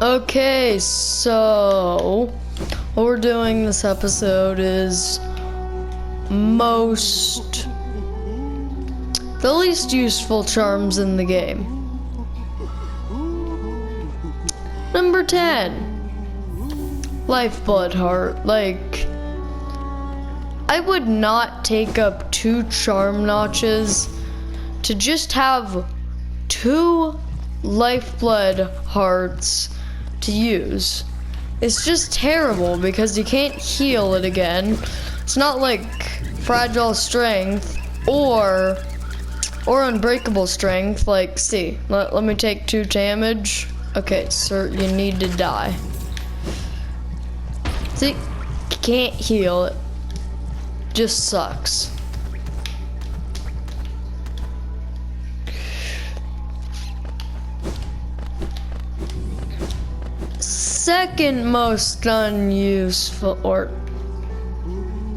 Okay, so what we're doing this episode is the least useful charms in the game. Number 10, Lifeblood Heart. Like, I would not take up 2 charm notches to just have 2 Lifeblood Hearts to use. It's just terrible because you can't heal it again. It's not like Fragile Strength or Unbreakable Strength. Like, see, let me take 2 damage. Okay, sir, you need to die. See, you can't heal it. Just sucks. Second most unuseful, or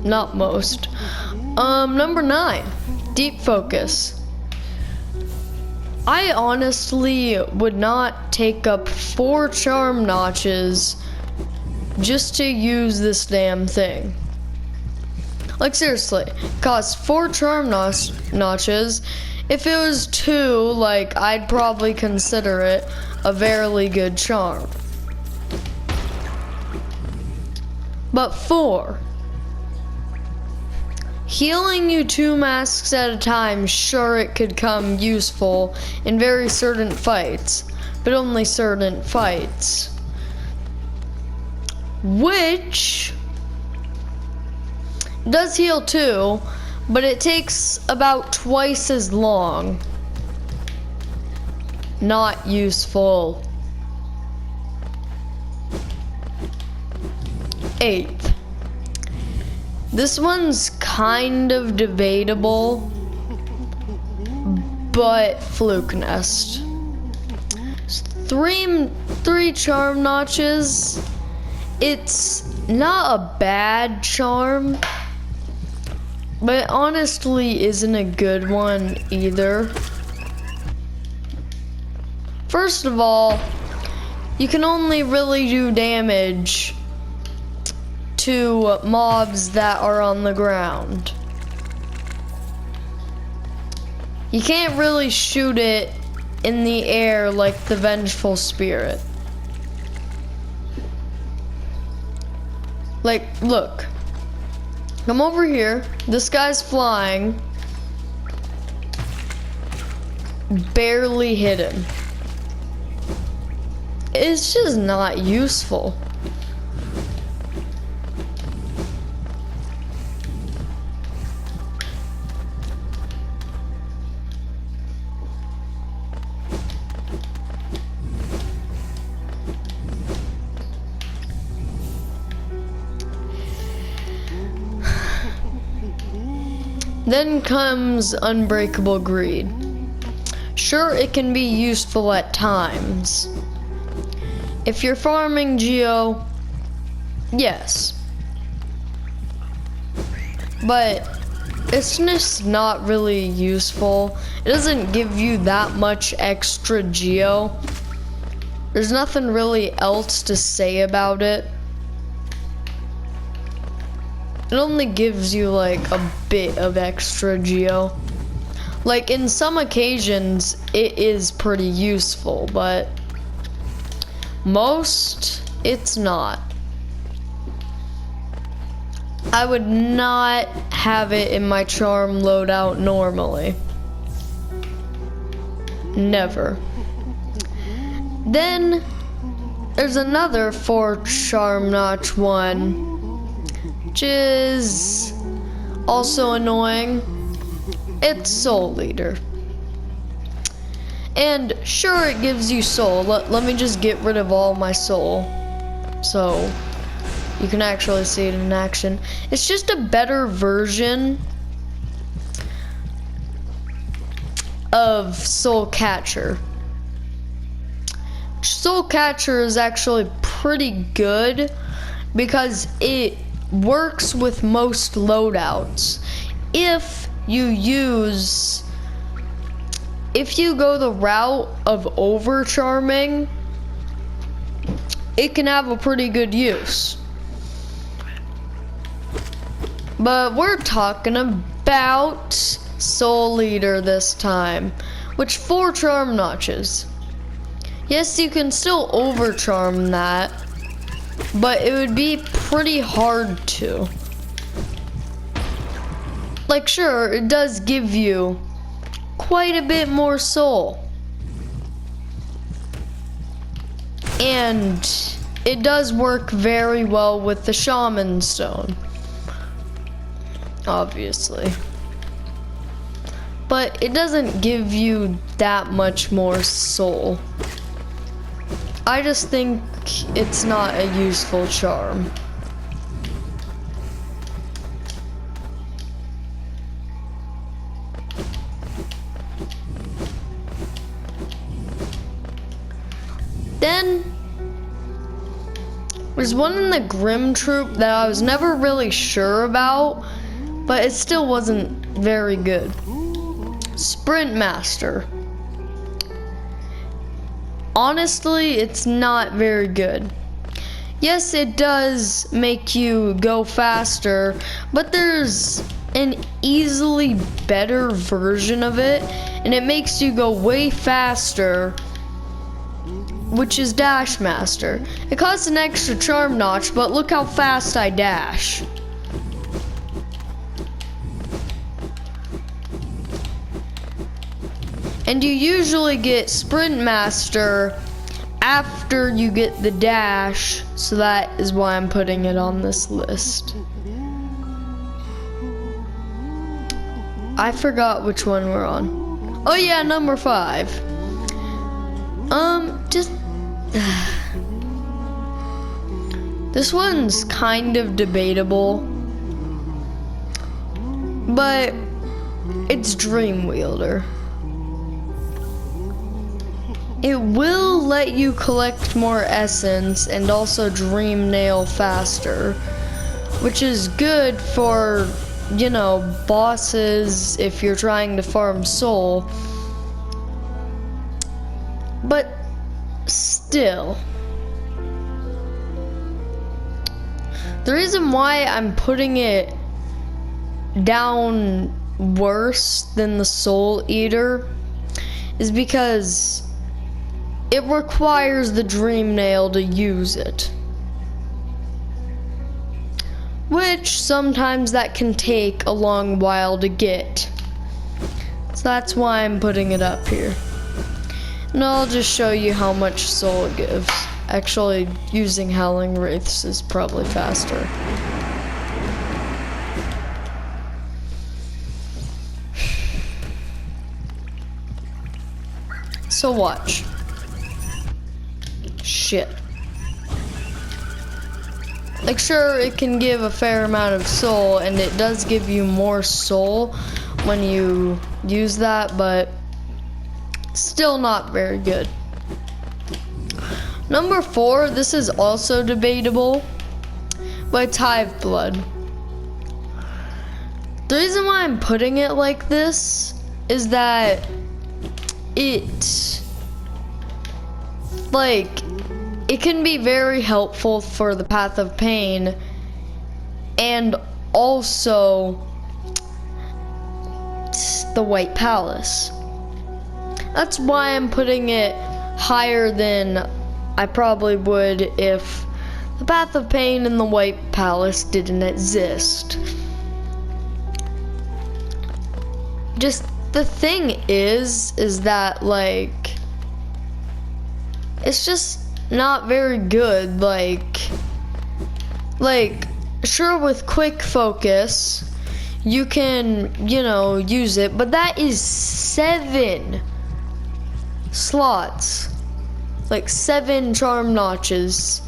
not most, number 9, Deep Focus. I honestly would not take up 4 charm notches just to use this damn thing. Like, seriously, costs 4 charm notches. If it was 2, like, I'd probably consider it a very good charm. But 4, healing you 2 masks at a time, sure, it could come useful in very certain fights, but only certain fights. Which does heal 2, but it takes about twice as long. Not useful. 8th. This one's kind of debatable, but Fluke Nest. 3 charm notches. It's not a bad charm, but it honestly isn't a good one either. First of all, you can only really do damage to mobs that are on the ground. You can't really shoot it in the air like the Vengeful Spirit. Like, look. Come over here. This guy's flying. Barely hit him. It's just not useful. Then comes Unbreakable Greed. Sure, it can be useful at times. If you're farming Geo, yes. But it's just not really useful. It doesn't give you that much extra Geo. There's nothing really else to say about it. It only gives you like a bit of extra Geo. Like, in some occasions, it is pretty useful, but most, it's not. I would not have it in my charm loadout normally. Never. Then, there's another 4 charm notch one, which is also annoying. It's Soul Leader. And sure, it gives you soul. Let me just get rid of all my soul so you can actually see it in action. It's just a better version of Soul Catcher. Soul Catcher is actually pretty good because it works with most loadouts. If you go the route of over charming, it can have a pretty good use. But we're talking about Soul Eater this time, which 4 charm notches. Yes, you can still overcharm that, but it would be pretty hard to. Like, sure, it does give you quite a bit more soul. And it does work very well with the Shaman Stone, obviously. But it doesn't give you that much more soul. I just think it's not a useful charm. Then there's one in the Grim Troop that I was never really sure about, but it still wasn't very good. Sprint Master. Honestly, it's not very good. Yes, it does make you go faster, but there's an easily better version of it, and it makes you go way faster, which is Dash Master. It costs an extra charm notch, but look how fast I dash. And you usually get Sprint Master after you get the dash, so that is why I'm putting it on this list. I forgot which one we're on. Oh yeah, number 5. This one's kind of debatable, but it's Dream Wielder. It will let you collect more essence and also dream nail faster, which is good for, you know, bosses if you're trying to farm soul. But still, the reason why I'm putting it down worse than the Soul Eater is because it requires the Dream Nail to use it, which sometimes that can take a long while to get. So that's why I'm putting it up here. And I'll just show you how much soul it gives. Actually, using Howling Wraiths is probably faster. So watch. Shit. Like, sure, it can give a fair amount of soul, and it does give you more soul when you use that, but still not very good. Number 4, this is also debatable, but it's Hive Blood. The reason why I'm putting it like this is that it can be very helpful for the Path of Pain, and also the White Palace. That's why I'm putting it higher than I probably would if the Path of Pain and the White Palace didn't exist. Just the thing is that, like, it's just not very good. Like sure, with quick focus you can, you know, use it, but that is 7 slots, like 7 charm notches.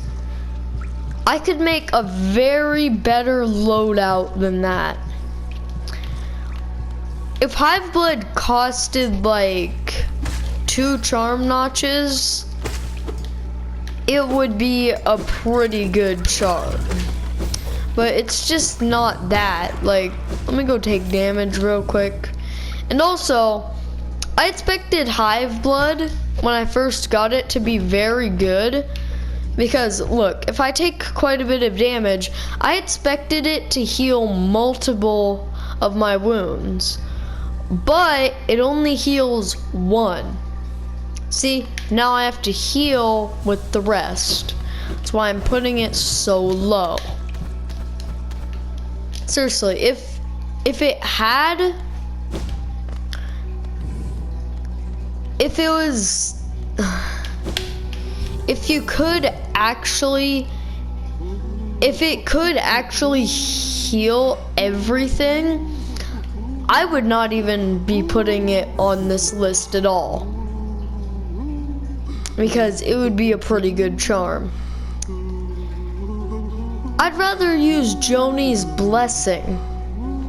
I could make a very better loadout than that. If Hive Blood costed like 2 charm notches, it would be a pretty good charm. But it's just not that. Like, let me go take damage real quick. And also, I expected Hive Blood when I first got it to be very good, Because look, if I take quite a bit of damage, I expected it to heal multiple of my wounds, but it only heals one. See, now I have to heal with the rest. That's why I'm putting it so low. Seriously, if it had, if it was, if it could actually heal everything, I would not even be putting it on this list at all, because it would be a pretty good charm. I'd rather use Joni's Blessing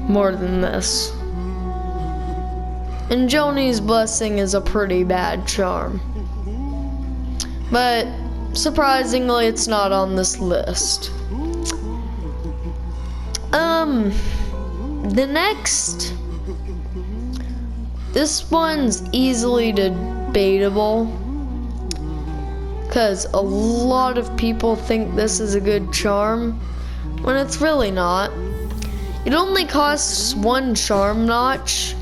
more than this. And Joni's Blessing is a pretty bad charm. But surprisingly, it's not on this list. The next, this one's easily debatable, because a lot of people think this is a good charm, when it's really not. It only costs one charm notch,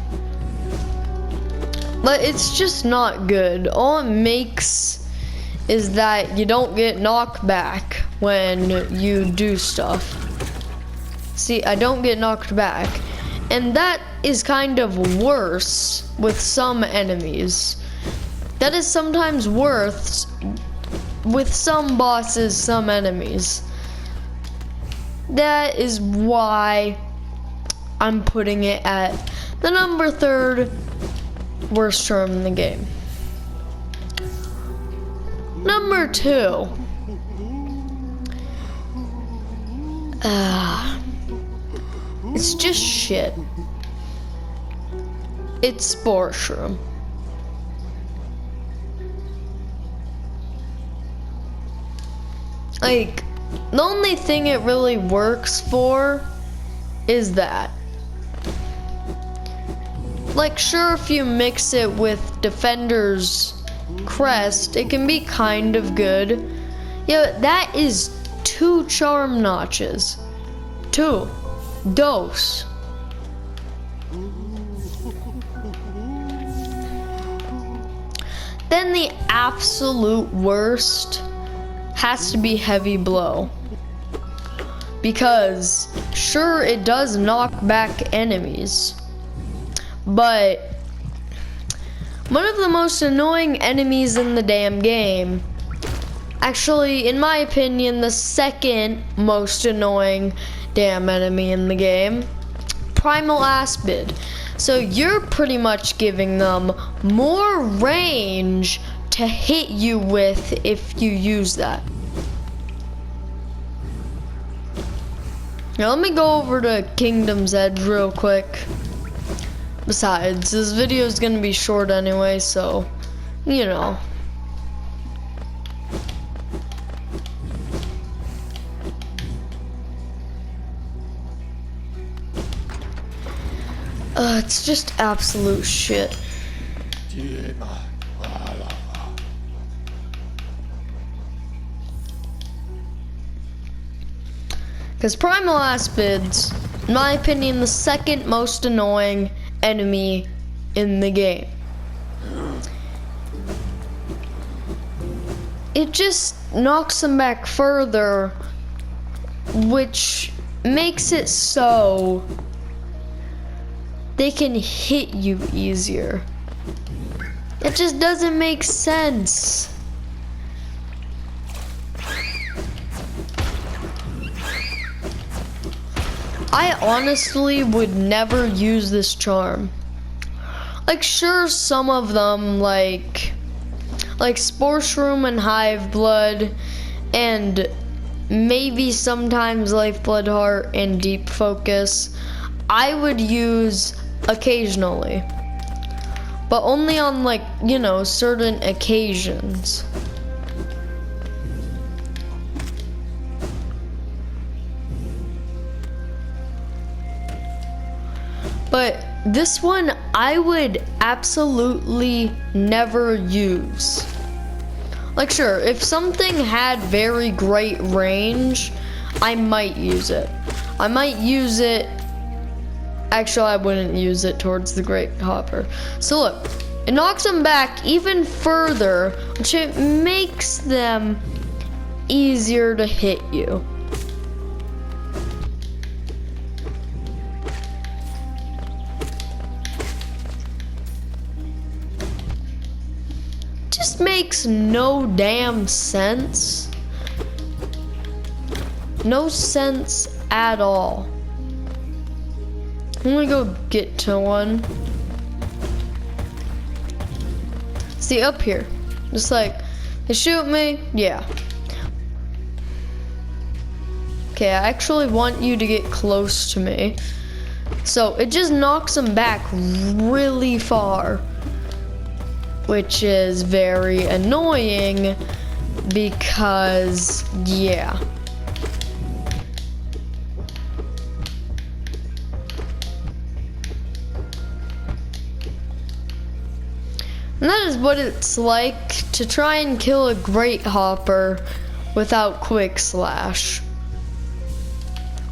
but it's just not good. All it makes is that you don't get knocked back when you do stuff. See, I don't get knocked back, and that is kind of worse with some enemies. That is sometimes worse with some bosses, some enemies. That is why I'm putting it at the number 3rd worst charm in the game. Number 2. It's just shit. It's Spore Shroom. Like, the only thing it really works for is that. Like, sure, if you mix it with Defender's Crest, it can be kind of good. Yeah, that is 2 charm notches. 2. Dose. Then the absolute worst has to be Heavy Blow, because sure, it does knock back enemies, but one of the most annoying enemies in the damn game, actually in my opinion the second most annoying damn enemy in the game, Primal Aspid. So you're pretty much giving them more range to hit you with if you use that. Now let me go over to Kingdom's Edge real quick. Besides, this video is gonna be short anyway, so, you know. It's just absolute shit. Because Primal Aspid's, in my opinion, the second most annoying enemy in the game. It just knocks them back further, which makes it so they can hit you easier. It just doesn't make sense. I honestly would never use this charm. Like, sure, some of them, like Spore Shroom and Hive Blood, and maybe sometimes Voidheart and Deep Focus, I would use occasionally, but only on, like, you know, certain occasions. But this one I would absolutely never use. Like, sure, if something had very great range, I might use it. I might use it. Actually, I wouldn't use it towards the Great Hopper. So look, it knocks them back even further, which it makes them easier to hit you. Just makes no damn sense. No sense at all. I'm gonna go get to one. See, up here. Just like, they shoot me, yeah. Okay, I actually want you to get close to me. So, it just knocks them back really far. Which is very annoying because, yeah. And that is what it's like to try and kill a Great Hopper without Quick Slash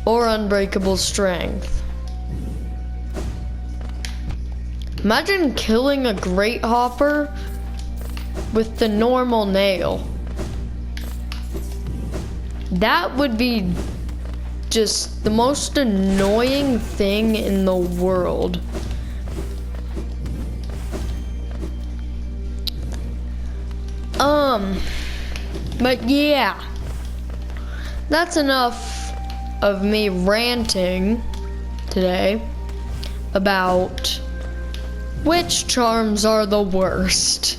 or Unbreakable Strength. Imagine killing a Great Hopper with the normal nail. That would be just the most annoying thing in the world. But yeah, that's enough of me ranting today about which charms are the worst.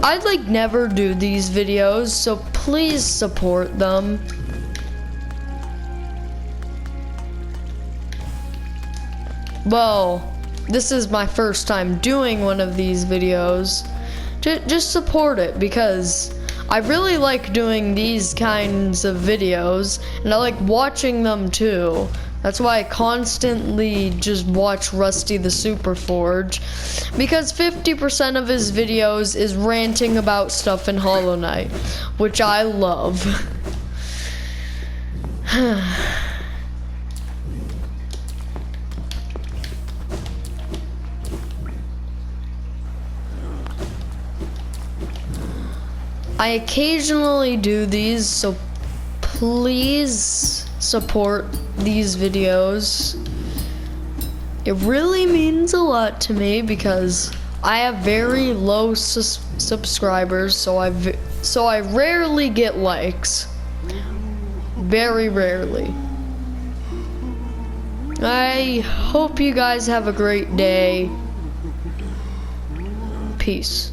I'd like never do these videos, so please support them. Well, this is my first time doing one of these videos. Just support it because I really like doing these kinds of videos and I like watching them too. That's why I constantly just watch Rusty the Super Forge, because 50% of his videos is ranting about stuff in Hollow Knight, which I love. I occasionally do these, so please support these videos. It really means a lot to me because I have very low subscribers, so I rarely get likes. Very rarely. I hope you guys have a great day. Peace.